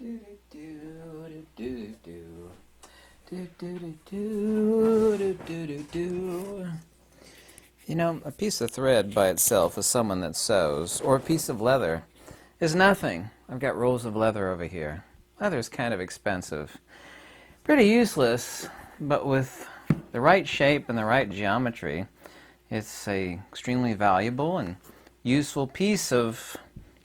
You know, a piece of thread by itself is someone that sews, or a piece of leather is nothing. I've got rolls of leather over here. Leather's kind of expensive. Pretty useless, but with the right shape and the right geometry, it's a extremely valuable and useful piece of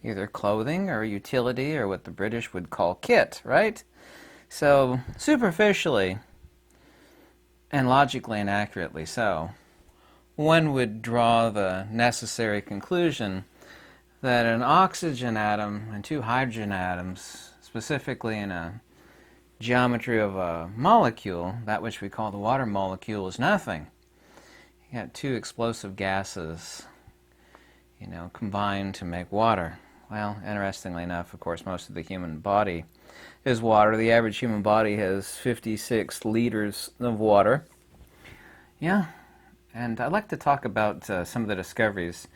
either clothing or utility or what the British would call kit, right? So, superficially and logically and accurately so, one would draw the necessary conclusion that an oxygen atom and two hydrogen atoms, specifically in a geometry of a molecule, that which we call the water molecule, is nothing. You got two explosive gases, combined to make water. Well, interestingly enough, of course, most of the human body is water. The average human body has 56 liters of water. Yeah, and I'd like to talk about some of the discoveries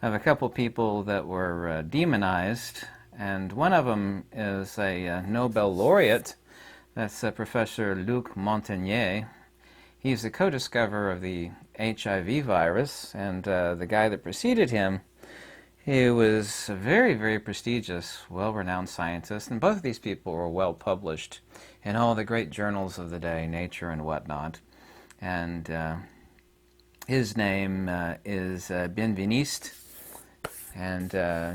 of a couple people that were demonized, and one of them is a Nobel laureate. That's Professor Luc Montagnier. He's the co-discoverer of the HIV virus, and the guy that preceded him, he was a very, very prestigious, well-renowned scientist, and both of these people were well-published in all the great journals of the day, Nature and whatnot. And his name is Benveniste, and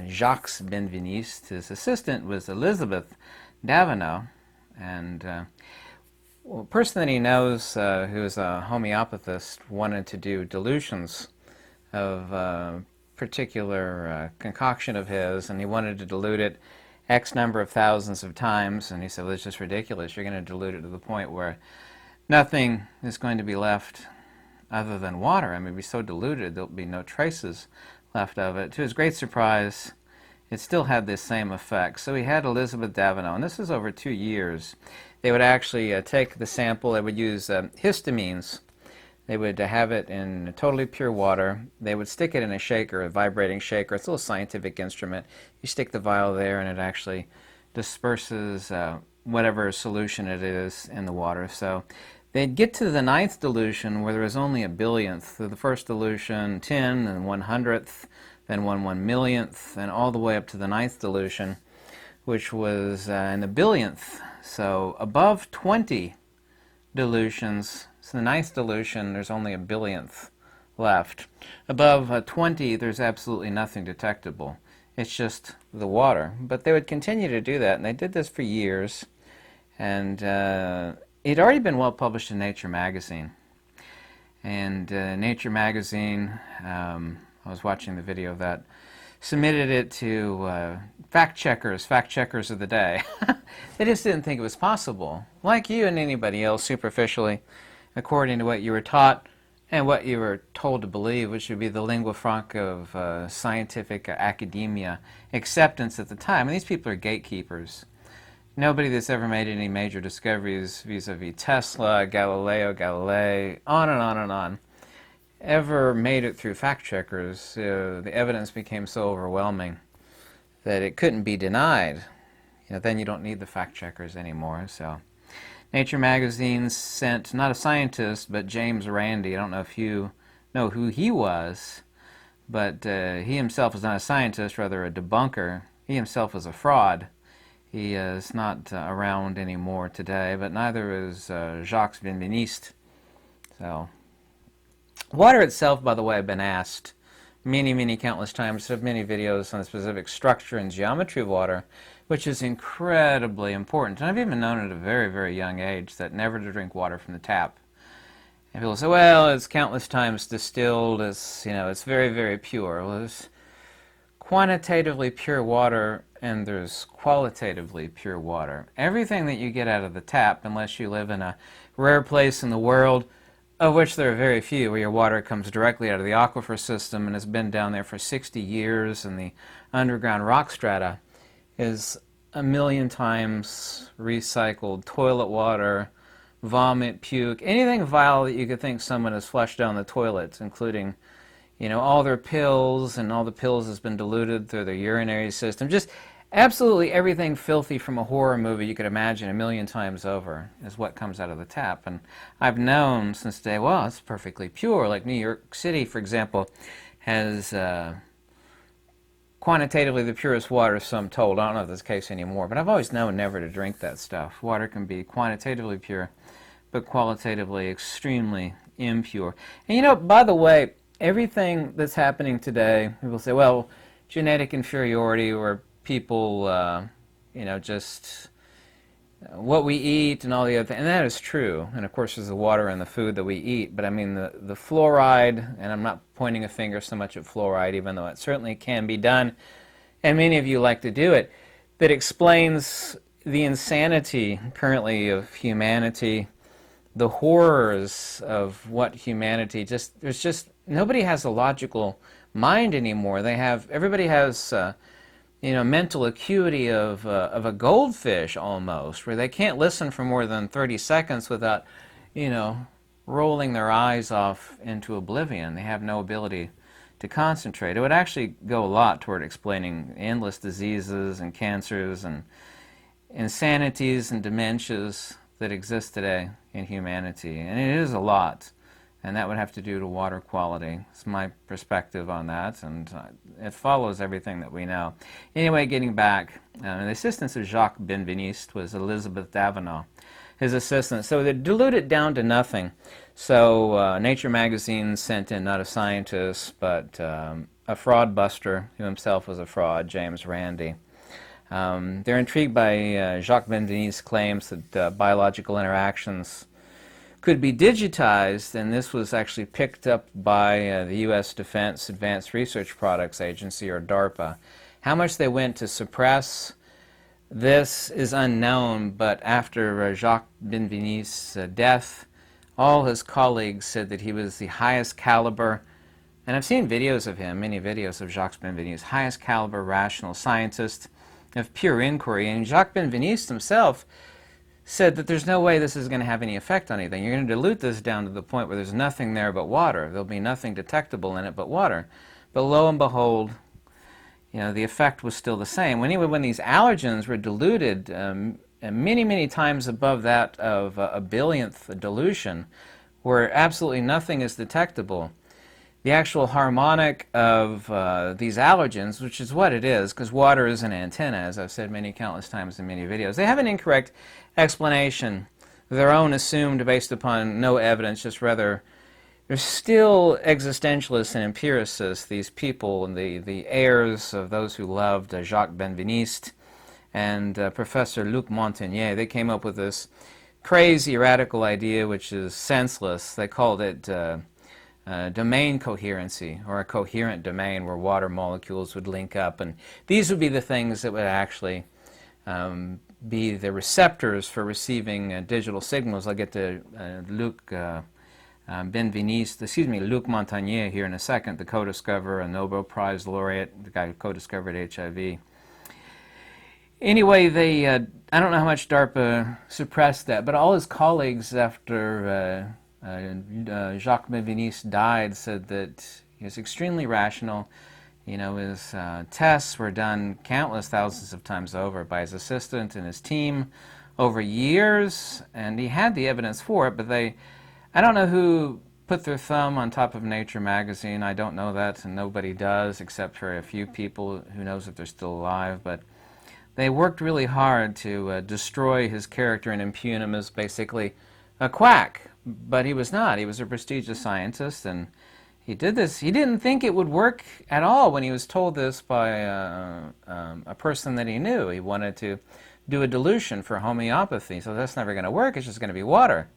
Jacques Benveniste. His assistant was Elizabeth Davenant, and a person that he knows who is a homeopathist wanted to do dilutions of a particular concoction of his, and he wanted to dilute it X number of thousands of times, and he said, well, it's just ridiculous. You're going to dilute it to the point where nothing is going to be left other than water. I mean, it'll be so diluted there'll be no traces left of it. To his great surprise, it still had this same effect. So he had Elizabeth Davenant, and this is over 2 years. They would actually take the sample, they would use histamines. They would have it in totally pure water. They would stick it in a shaker, a vibrating shaker. It's a little scientific instrument. You stick the vial there and it actually disperses whatever solution it is in the water. So they'd get to the 9th dilution where there was only a billionth. So the first dilution, 10, and 100th, then 1/1,000,000th, and all the way up to the 9th dilution, which was in the billionth. So above 20 dilutions, so the 9th dilution, there's only a billionth left. Above 20, there's absolutely nothing detectable. It's just the water. But they would continue to do that, and they did this for years. And it had already been well published in Nature magazine. And Nature magazine, I was watching the video of that, submitted it to fact checkers of the day. They just didn't think it was possible. Like you and anybody else, superficially, according to what you were taught and what you were told to believe, which would be the lingua franca of scientific academia acceptance at the time. And these people are gatekeepers. Nobody that's ever made any major discoveries vis-a-vis Tesla, Galileo Galilei, on and on and on, ever made it through fact checkers. The evidence became so overwhelming that it couldn't be denied. Then you don't need the fact checkers anymore. So Nature magazine sent not a scientist, but James Randi. I don't know if you know who he was, but he himself is not a scientist, rather a debunker. He himself is a fraud. He is not around anymore today, but neither is Jacques Benveniste. So, water itself, by the way, I've been asked many, many countless times. I have many videos on the specific structure and geometry of water, which is incredibly important. And I've even known at a very, very young age that never to drink water from the tap. And people say, well, it's countless times distilled, it's very, very pure. Well, there's quantitatively pure water and there's qualitatively pure water. Everything that you get out of the tap, unless you live in a rare place in the world, of which there are very few, where your water comes directly out of the aquifer system and has been down there for 60 years in the underground rock strata, is a million times recycled toilet water, vomit, puke, anything vile that you could think someone has flushed down the toilet, including all their pills, and all the pills has been diluted through their urinary system. Just Absolutely everything filthy from a horror movie you could imagine a million times over is what comes out of the tap. And I've known since day, well, it's perfectly pure. Like New York City, for example, has quantitatively the purest water, so I'm told. I don't know if that's the case anymore, but I've always known never to drink that stuff. Water can be quantitatively pure, but qualitatively extremely impure. And you know, by the way, everything that's happening today, people say, well, genetic inferiority, or people, you know, just what we eat and all the other things, and that is true. And of course, there's the water and the food that we eat. But I mean, the fluoride, and I'm not pointing a finger so much at fluoride, even though it certainly can be done, and many of you like to do it, that explains the insanity currently of humanity, the horrors of what humanity just, there's just, nobody has a logical mind anymore. Everybody has, you know, mental acuity of a goldfish almost, where they can't listen for more than 30 seconds without, you know, rolling their eyes off into oblivion. They have no ability to concentrate. It would actually go a lot toward explaining endless diseases and cancers and insanities and dementias that exist today in humanity. And it is a lot. And that would have to do to water quality. It's my perspective on that, and it follows everything that we know. Anyway, getting back, the assistant of Jacques Benveniste was Elizabeth Davenant, his assistant. So they dilute it down to nothing. So Nature magazine sent in not a scientist, but a fraud buster who himself was a fraud, James Randi. They're intrigued by Jacques Benveniste's claims that biological interactions could be digitized, and this was actually picked up by the U.S. Defense Advanced Research Products Agency, or DARPA. How much they went to suppress this is unknown, but after Jacques Benveniste's death, all his colleagues said that he was the highest caliber, and I've seen videos of him, many videos of Jacques Benveniste, highest caliber rational scientist of pure inquiry. And Jacques Benveniste himself said that there's no way this is going to have any effect on anything. You're going to dilute this down to the point where there's nothing there but water. There'll be nothing detectable in it but water. But lo and behold, you know, the effect was still the same. Anyway, when these allergens were diluted many, many times above that of a billionth dilution, where absolutely nothing is detectable, the actual harmonic of these allergens, which is what it is, because water is an antenna, as I've said many countless times in many videos, they have an incorrect explanation, their own assumed based upon no evidence, just rather they're still existentialists and empiricists, these people, and the heirs of those who loved Jacques Benveniste and Professor Luc Montagnier. They came up with this crazy radical idea which is senseless. They called it domain coherency, or a coherent domain where water molecules would link up, and these would be the things that would actually be the receptors for receiving digital signals. I'll get to Luc Luc Montagnier here in a second, the co-discoverer, a Nobel Prize laureate, the guy who co-discovered HIV. Anyway, they, I don't know how much DARPA suppressed that, but all his colleagues after Jacques Benveniste died said that he was extremely rational. You know, his tests were done countless thousands of times over by his assistant and his team over years, and he had the evidence for it, but I don't know who put their thumb on top of Nature magazine. I don't know that, and nobody does, except for a few people who knows if they're still alive, but they worked really hard to destroy his character and impugn him as basically a quack, but he was not. He was a prestigious scientist, and he did this. He didn't think it would work at all when he was told this by a person that he knew. He wanted to do a dilution for homeopathy, so that's never going to work. It's just going to be water.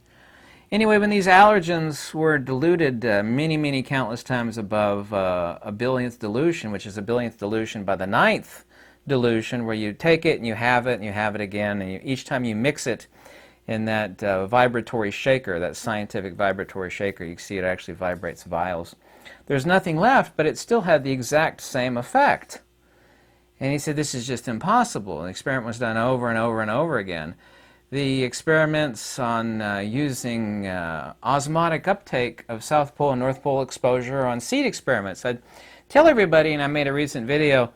Anyway, when these allergens were diluted many, many countless times above a billionth dilution, which is a billionth dilution by the ninth dilution, where you take it and you have it again, and each time you mix it in that vibratory shaker, that scientific vibratory shaker, you can see it actually vibrates vials. There's nothing left, but it still had the exact same effect. And he said, this is just impossible. The experiment was done over and over and over again. The experiments on using osmotic uptake of South Pole and North Pole exposure on seed experiments. I'd tell everybody, and I made a recent video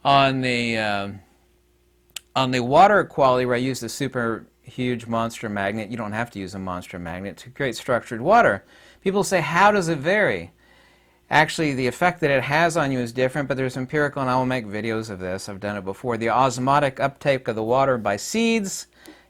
on the On the water equality, where I use the super huge monster magnet, you don't have to use a monster magnet to create structured water. People say, how does it vary? Actually, the effect that it has on you is different, but there's empirical, and I will make videos of this. I've done it before. The osmotic uptake of the water by seeds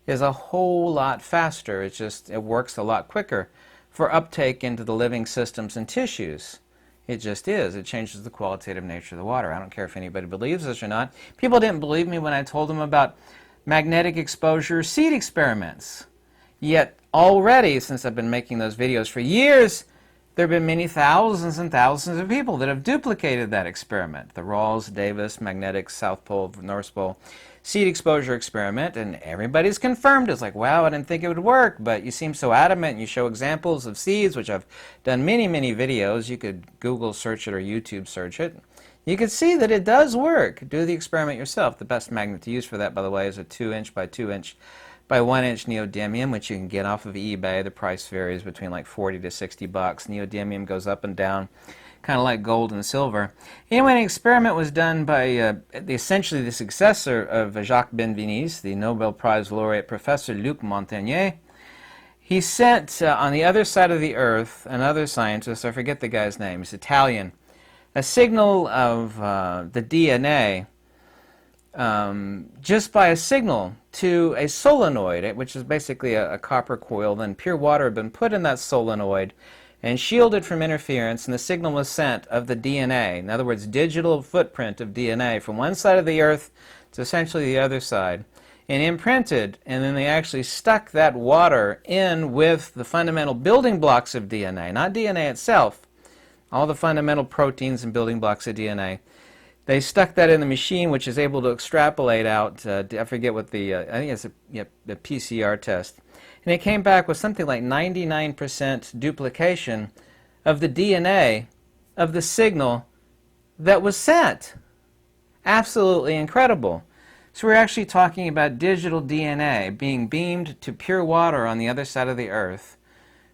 is a whole lot faster. It works a lot quicker for uptake into the living systems and tissues. It just is. It changes the qualitative nature of the water. I don't care if anybody believes this or not. People didn't believe me when I told them about magnetic exposure seed experiments. Yet already, since I've been making those videos for years, there have been many thousands and thousands of people that have duplicated that experiment. The Rawls-Davis magnetic South Pole, North Pole seed exposure experiment, and everybody's confirmed. It's like, wow, I didn't think it would work, but you seem so adamant, and you show examples of seeds, which I've done many, many videos. You could Google search it or YouTube search it. You can see that it does work. Do the experiment yourself. The best magnet to use for that, by the way, is a 2-inch by 2-inch by 1-inch neodymium, which you can get off of eBay. The price varies between like 40 to 60 bucks. Neodymium goes up and down, kind of like gold and silver. Anyway, an experiment was done by essentially the successor of Jacques Benveniste, the Nobel Prize laureate Professor Luc Montagnier. He sent on the other side of the earth another scientist, I forget the guy's name, he's Italian, a signal of the DNA just by a signal to a solenoid, which is basically a copper coil. Then pure water had been put in that solenoid and shielded from interference, and the signal was sent of the DNA. In other words, digital footprint of DNA from one side of the earth to essentially the other side, and imprinted, and then they actually stuck that water in with the fundamental building blocks of DNA, not DNA itself, all the fundamental proteins and building blocks of DNA. They stuck that in the machine, which is able to extrapolate out, I forget what I think it's a PCR test. And it came back with something like 99% duplication of the DNA of the signal that was sent. Absolutely incredible. So we're actually talking about digital DNA being beamed to pure water on the other side of the earth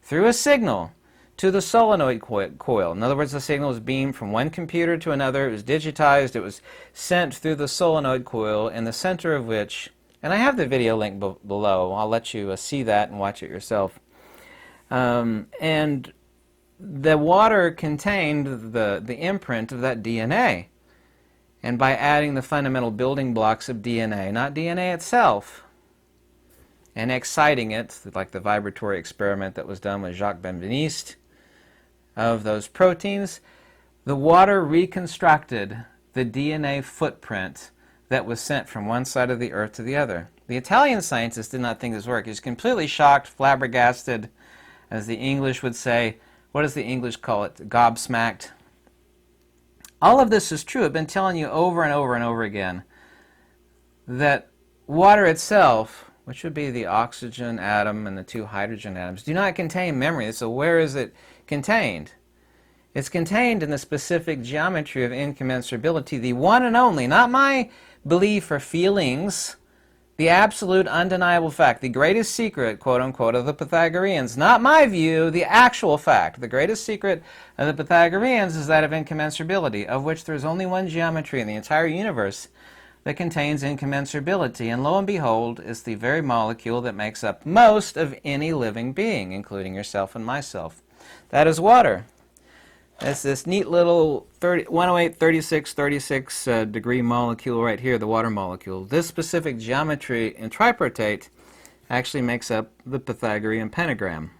through a signal to the solenoid coil. In other words, the signal was beamed from one computer to another. It was digitized. It was sent through the solenoid coil, in the center of which, and I have the video link below. I'll let you see that and watch it yourself. And the water contained the imprint of that DNA. And by adding the fundamental building blocks of DNA, not DNA itself, and exciting it, like the vibratory experiment that was done with Jacques Benveniste, of those proteins, the water reconstructed the DNA footprint that was sent from one side of the earth to the other. The Italian scientist did not think this worked. He was completely shocked, flabbergasted, as the English would say. What does the English call it? Gobsmacked. All of this is true. I've been telling you over and over and over again that water itself, which would be the oxygen atom and the 2 hydrogen atoms, do not contain memory. So where is it contained? It's contained in the specific geometry of incommensurability, the one and only, not my belief or feelings, the absolute undeniable fact, the greatest secret, quote unquote, of the Pythagoreans, not my view, the actual fact. The greatest secret of the Pythagoreans is that of incommensurability, of which there is only one geometry in the entire universe that contains incommensurability, and lo and behold, is the very molecule that makes up most of any living being, including yourself and myself. That is water. That's this neat little 108, 36, 36 degree molecule right here, the water molecule. This specific geometry in tripartite actually makes up the Pythagorean pentagram.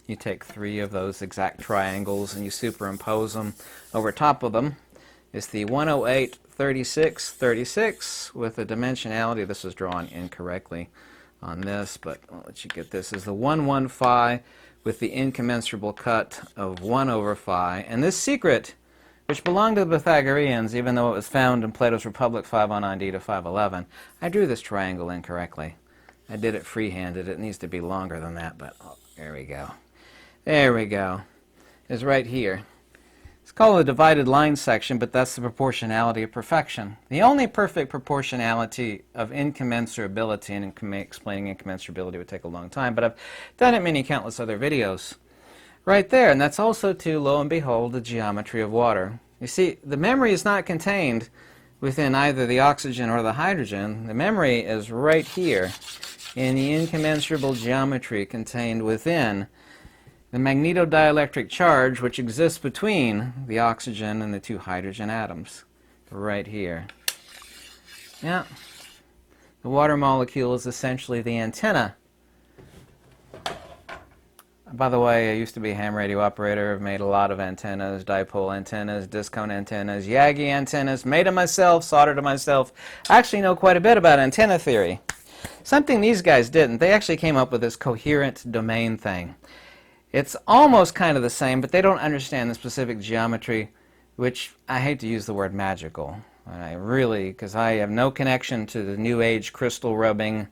You take 3 of those exact triangles and you superimpose them over top of them. It's the 108, 36, 36 with a dimensionality. This is drawn incorrectly on this, but I'll let you get this. Is the 1, 5 with the incommensurable cut of 1 over phi. And this secret, which belonged to the Pythagoreans, even though it was found in Plato's Republic 509d to 511, I drew this triangle incorrectly. I did it free-handed. It needs to be longer than that, but oh, there we go. There we go. It's right here. It's called a divided line section, but that's the proportionality of perfection. The only perfect proportionality of incommensurability, and explaining incommensurability would take a long time, but I've done it in many countless other videos. Right there, and that's also, too, lo and behold, the geometry of water. You see, the memory is not contained within either the oxygen or the hydrogen. The memory is right here in the incommensurable geometry contained within the magnetodielectric charge which exists between the oxygen and the two hydrogen atoms. Right here. Yeah. The water molecule is essentially the antenna. By the way, I used to be a ham radio operator. I've made a lot of antennas, dipole antennas, discone antennas, Yagi antennas, made them myself, soldered them myself. I actually know quite a bit about antenna theory. Something these guys didn't. They actually came up with this coherent domain thing. It's almost kind of the same, but they don't understand the specific geometry, which I hate to use the word magical. Because I have no connection to the New Age crystal rubbing,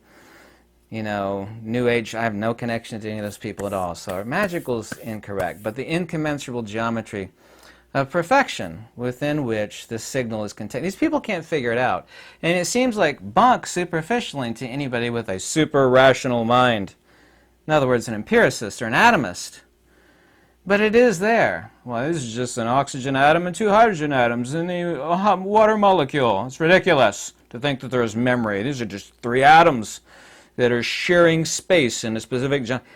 New Age. I have no connection to any of those people at all. So magical is incorrect, but the incommensurable geometry of perfection within which the signal is contained. These people can't figure it out. And it seems like bunk superficially to anybody with a super rational mind. In other words, an empiricist or an atomist. But it is there. Well, this is just an oxygen atom and two hydrogen atoms in the water molecule. It's ridiculous to think that there is memory. These are just three atoms that are sharing space in a specific geometry.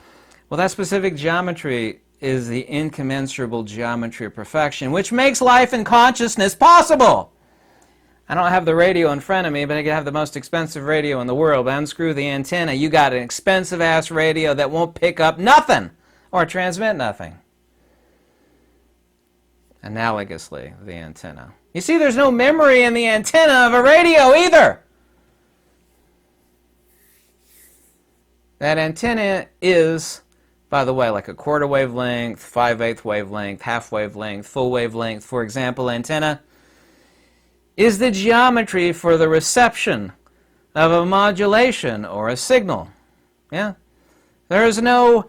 Well, that specific geometry is the incommensurable geometry of perfection, which makes life and consciousness possible. I don't have the radio in front of me, but I can have the most expensive radio in the world. But unscrew the antenna, you got an expensive-ass radio that won't pick up nothing or transmit nothing. Analogously, the antenna. You see, there's no memory in the antenna of a radio either. That antenna is, by the way, like a quarter wavelength, 5/8 wavelength, half wavelength, full wavelength, for example, antenna, is the geometry for the reception of a modulation or a signal. Yeah? There is no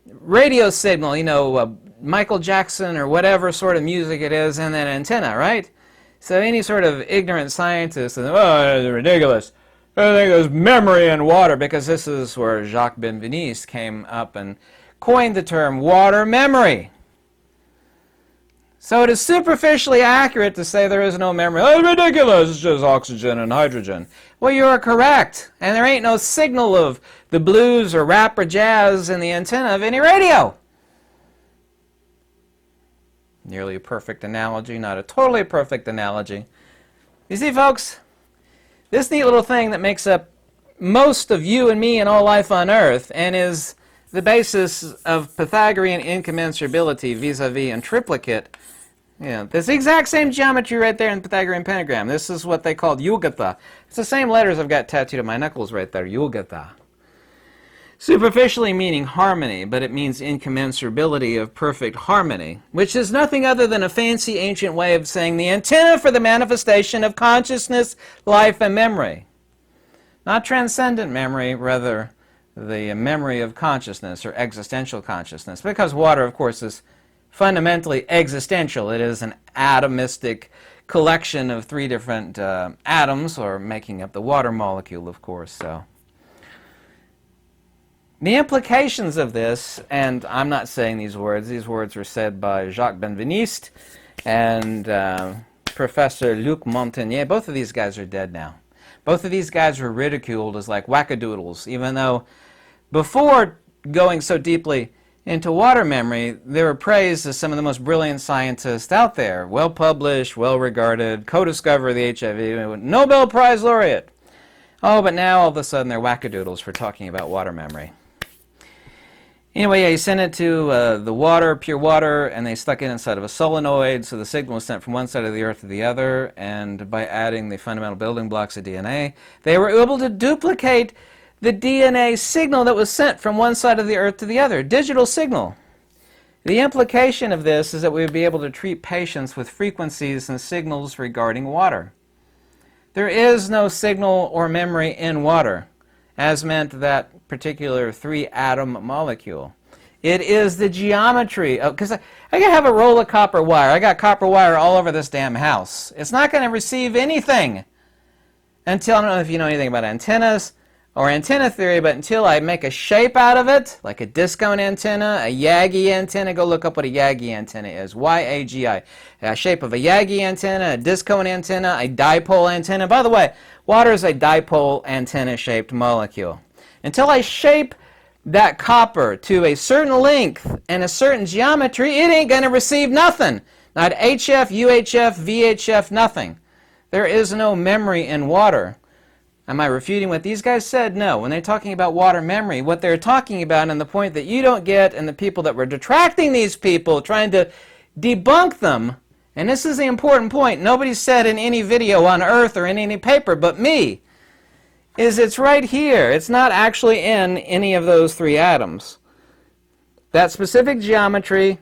radio signal, Michael Jackson or whatever sort of music it is in that antenna, right? So any sort of ignorant scientist, it's ridiculous. I think there's memory in water, because this is where Jacques Benveniste came up and coined the term water memory. So it is superficially accurate to say there is no memory. Oh, it's ridiculous, it's just oxygen and hydrogen. Well, you are correct, and there ain't no signal of the blues or rap or jazz in the antenna of any radio. Nearly a perfect analogy, not a totally perfect analogy. You see, folks, this neat little thing that makes up most of you and me and all life on Earth and is the basis of Pythagorean incommensurability vis-a-vis and triplicate. This exact same geometry right there in the Pythagorean pentagram. This is what they called Yulgatha. It's the same letters I've got tattooed on my knuckles right there, Yulgatha. Superficially meaning harmony, but it means incommensurability of perfect harmony, which is nothing other than a fancy ancient way of saying the antenna for the manifestation of consciousness, life, and memory. Not transcendent memory, rather the memory of consciousness or existential consciousness, because water, of course, is fundamentally existential. It is an atomistic collection of three different atoms, or making up the water molecule, of course. So the implications of this, and I'm not saying these words were said by Jacques Benveniste and Professor Luc Montagnier. Both of these guys are dead now. Both of these guys were ridiculed as like wackadoodles, even though before going so deeply into water memory, they were praised as some of the most brilliant scientists out there. Well-published, well-regarded, co-discoverer of the HIV, Nobel Prize laureate. Oh, but now all of a sudden they're wackadoodles for talking about water memory. Anyway, yeah, he sent it to the water, pure water, and they stuck it inside of a solenoid, so the signal was sent from one side of the Earth to the other, and by adding the fundamental building blocks of DNA, they were able to duplicate the DNA signal that was sent from one side of the Earth to the other, digital signal. The implication of this is that we would be able to treat patients with frequencies and signals regarding water. There is no signal or memory in water, as meant that particular three-atom molecule. It is the geometry of, because I can have a roll of copper wire. I got copper wire all over this damn house. It's not going to receive anything until, I don't know if you know anything about antennas. or antenna theory, but until I make a shape out of it, like a discone antenna, a Yagi antenna, go look up what a Yagi antenna is, Y-A-G-I. A shape of a Yagi antenna, a discone antenna, a dipole antenna. By the way, water is a dipole antenna-shaped molecule. Until I shape that copper to a certain length and a certain geometry, it ain't going to receive nothing. Not HF, UHF, VHF, nothing. There is no memory in water. Am I refuting what these guys said? No. When they're talking about water memory, what they're talking about, and the point that you don't get, and the people that were detracting these people, trying to debunk them, and this is the important point, nobody said in any video on Earth or in any paper but me, is it's right here. It's not actually in any of those three atoms. That specific geometry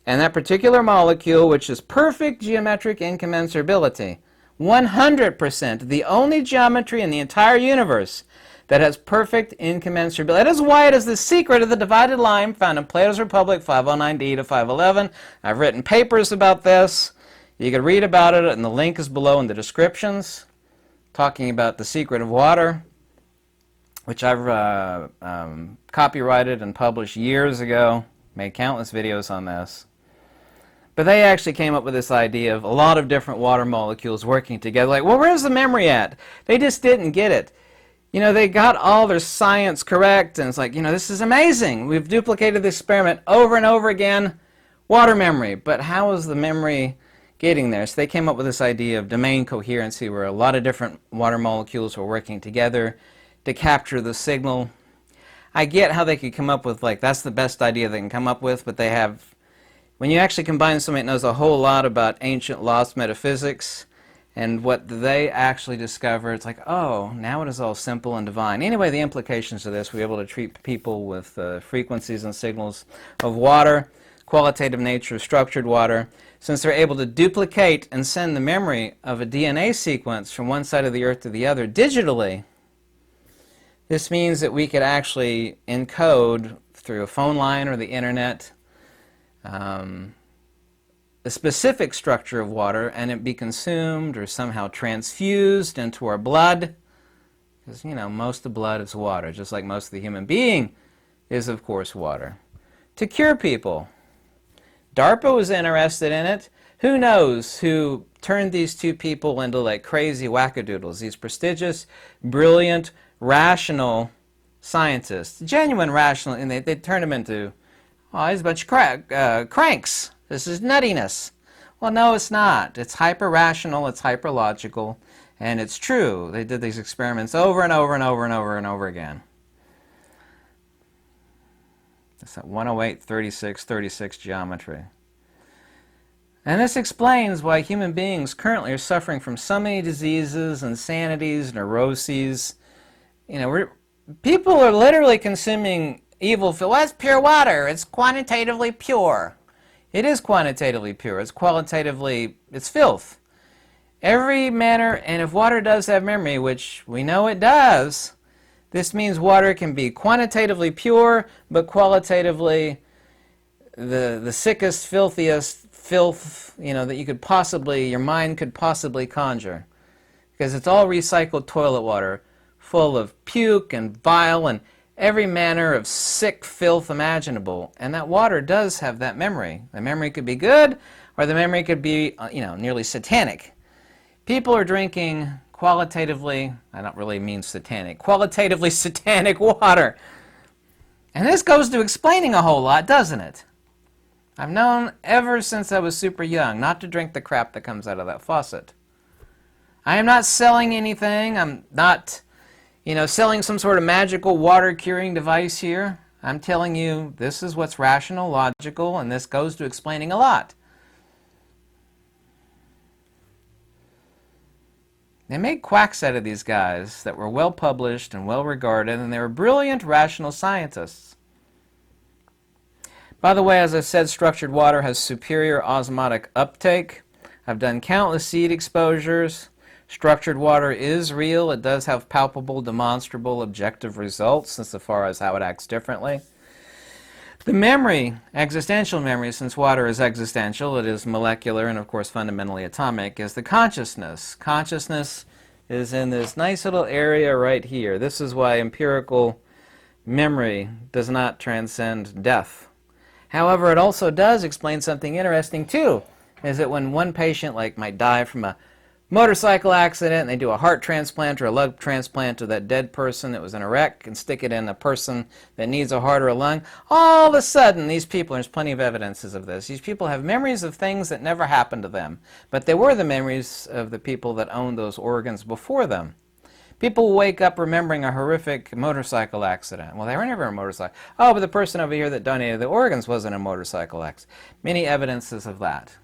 and that particular molecule, which is perfect geometric incommensurability, 100%, the only geometry in the entire universe that has perfect incommensurability. That is why it is the secret of the divided line found in Plato's Republic 509d to 511. I've written papers about this. You can read about it, and the link is below in the descriptions, talking about the secret of water, which I've copyrighted and published years ago, made countless videos on this. But they actually came up with this idea of a lot of different water molecules working together. Like, well, where's the memory at? They just didn't get it. You know, they got all their science correct, and it's like, you know, this is amazing. We've duplicated the experiment over and over again. Water memory. But how is the memory getting there? So they came up with this idea of domain coherency, where a lot of different water molecules were working together to capture the signal. I get how they could come up with, like, that's the best idea they can come up with, but they have... When you actually combine somebody that knows a whole lot about ancient lost metaphysics and what they actually discover, it's like, oh, now it is all simple and divine. Anyway, the implications of this, we're able to treat people with frequencies and signals of water, qualitative nature of structured water. Since they're able to duplicate and send the memory of a DNA sequence from one side of the Earth to the other digitally, this means that we could actually encode through a phone line or the internet the specific structure of water, and it be consumed or somehow transfused into our blood, because, you know, most of the blood is water, just like most of the human being is, of course, water. To cure people. DARPA was interested in it. Who knows who turned these two people into, like, crazy wackadoodles, these prestigious, brilliant, rational scientists, genuine rational, and they turned them into, oh, he's a bunch of cranks. This is nuttiness. Well, no, it's not. It's hyper-rational, it's hyper-logical, and it's true. They did these experiments over and over and over and over and over again. It's that 108, 36, 36 geometry. And this explains why human beings currently are suffering from so many diseases, insanities, neuroses. You know, people are literally consuming evil filth. Well, that's pure water. It's quantitatively pure. It is quantitatively pure. It's qualitatively, it's filth. Every manner, and if water does have memory, which we know it does, this means water can be quantitatively pure, but qualitatively the sickest, filthiest filth, you know, that you could possibly, your mind could possibly conjure. Because it's all recycled toilet water, full of puke and bile and every manner of sick filth imaginable. And that water does have that memory. The memory could be good, or the memory could be, you know, nearly satanic. People are drinking qualitatively, I don't really mean satanic, qualitatively satanic water. And this goes to explaining a whole lot, doesn't it? I've known ever since I was super young not to drink the crap that comes out of that faucet. I am not selling anything. I'm not, you know, selling some sort of magical water curing device here. I'm telling you this is what's rational, logical, and this goes to explaining a lot. They made quacks out of these guys that were well published and well regarded, and they were brilliant, rational scientists. By the way, as I said, structured water has superior osmotic uptake. I've done countless seed exposures. Structured water is real. It does have palpable, demonstrable, objective results insofar as how it acts differently. The memory, existential memory, since water is existential, it is molecular and of course fundamentally atomic, is the consciousness. Consciousness is in this nice little area right here. This is why empirical memory does not transcend death. However, it also does explain something interesting too, is that when one patient might die from a motorcycle accident and they do a heart transplant or a lung transplant to that dead person that was in a wreck and stick it in a person that needs a heart or a lung, all of a sudden these people, there's plenty of evidences of this, these people have memories of things that never happened to them, but they were the memories of the people that owned those organs before them. People wake up remembering a horrific motorcycle accident. Well, they were never in a motorcycle. Oh, but the person over here that donated the organs wasn't in a motorcycle accident. Many evidences of that.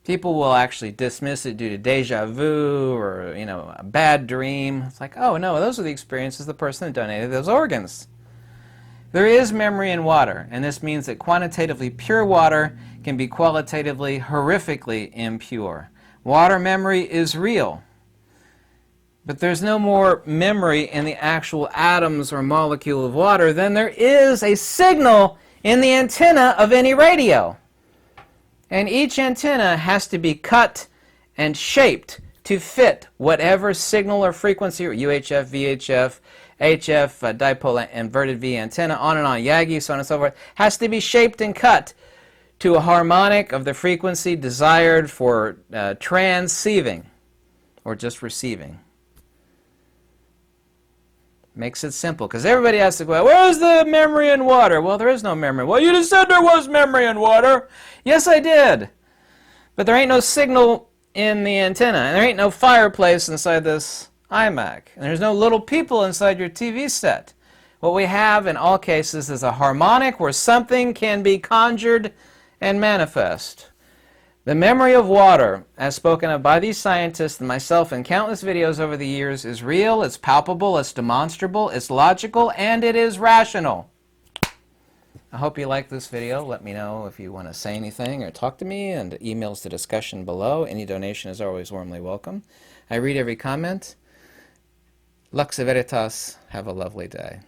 People will actually dismiss it due to deja vu or, a bad dream. It's like, oh no, those are the experiences of the person that donated those organs. There is memory in water, and this means that quantitatively pure water can be qualitatively horrifically impure. Water memory is real, but there's no more memory in the actual atoms or molecule of water than there is a signal in the antenna of any radio. And each antenna has to be cut and shaped to fit whatever signal or frequency, or UHF, VHF, HF, dipole inverted V antenna, on and on, Yagi, so on and so forth, has to be shaped and cut to a harmonic of the frequency desired for transceiving, or just receiving. Makes it simple, because everybody has to go, where's the memory in water? Well, there is no memory. Well, you just said there was memory in water. Yes, I did. But there ain't no signal in the antenna, and there ain't no fireplace inside this iMac, and there's no little people inside your TV set. What we have in all cases is a harmonic where something can be conjured and manifest. The memory of water, as spoken of by these scientists and myself in countless videos over the years, is real, it's palpable, it's demonstrable, it's logical, and it is rational. I hope you liked this video. Let me know if you want to say anything or talk to me, and emails to discussion below. Any donation is always warmly welcome. I read every comment. Lux Veritas. Have a lovely day.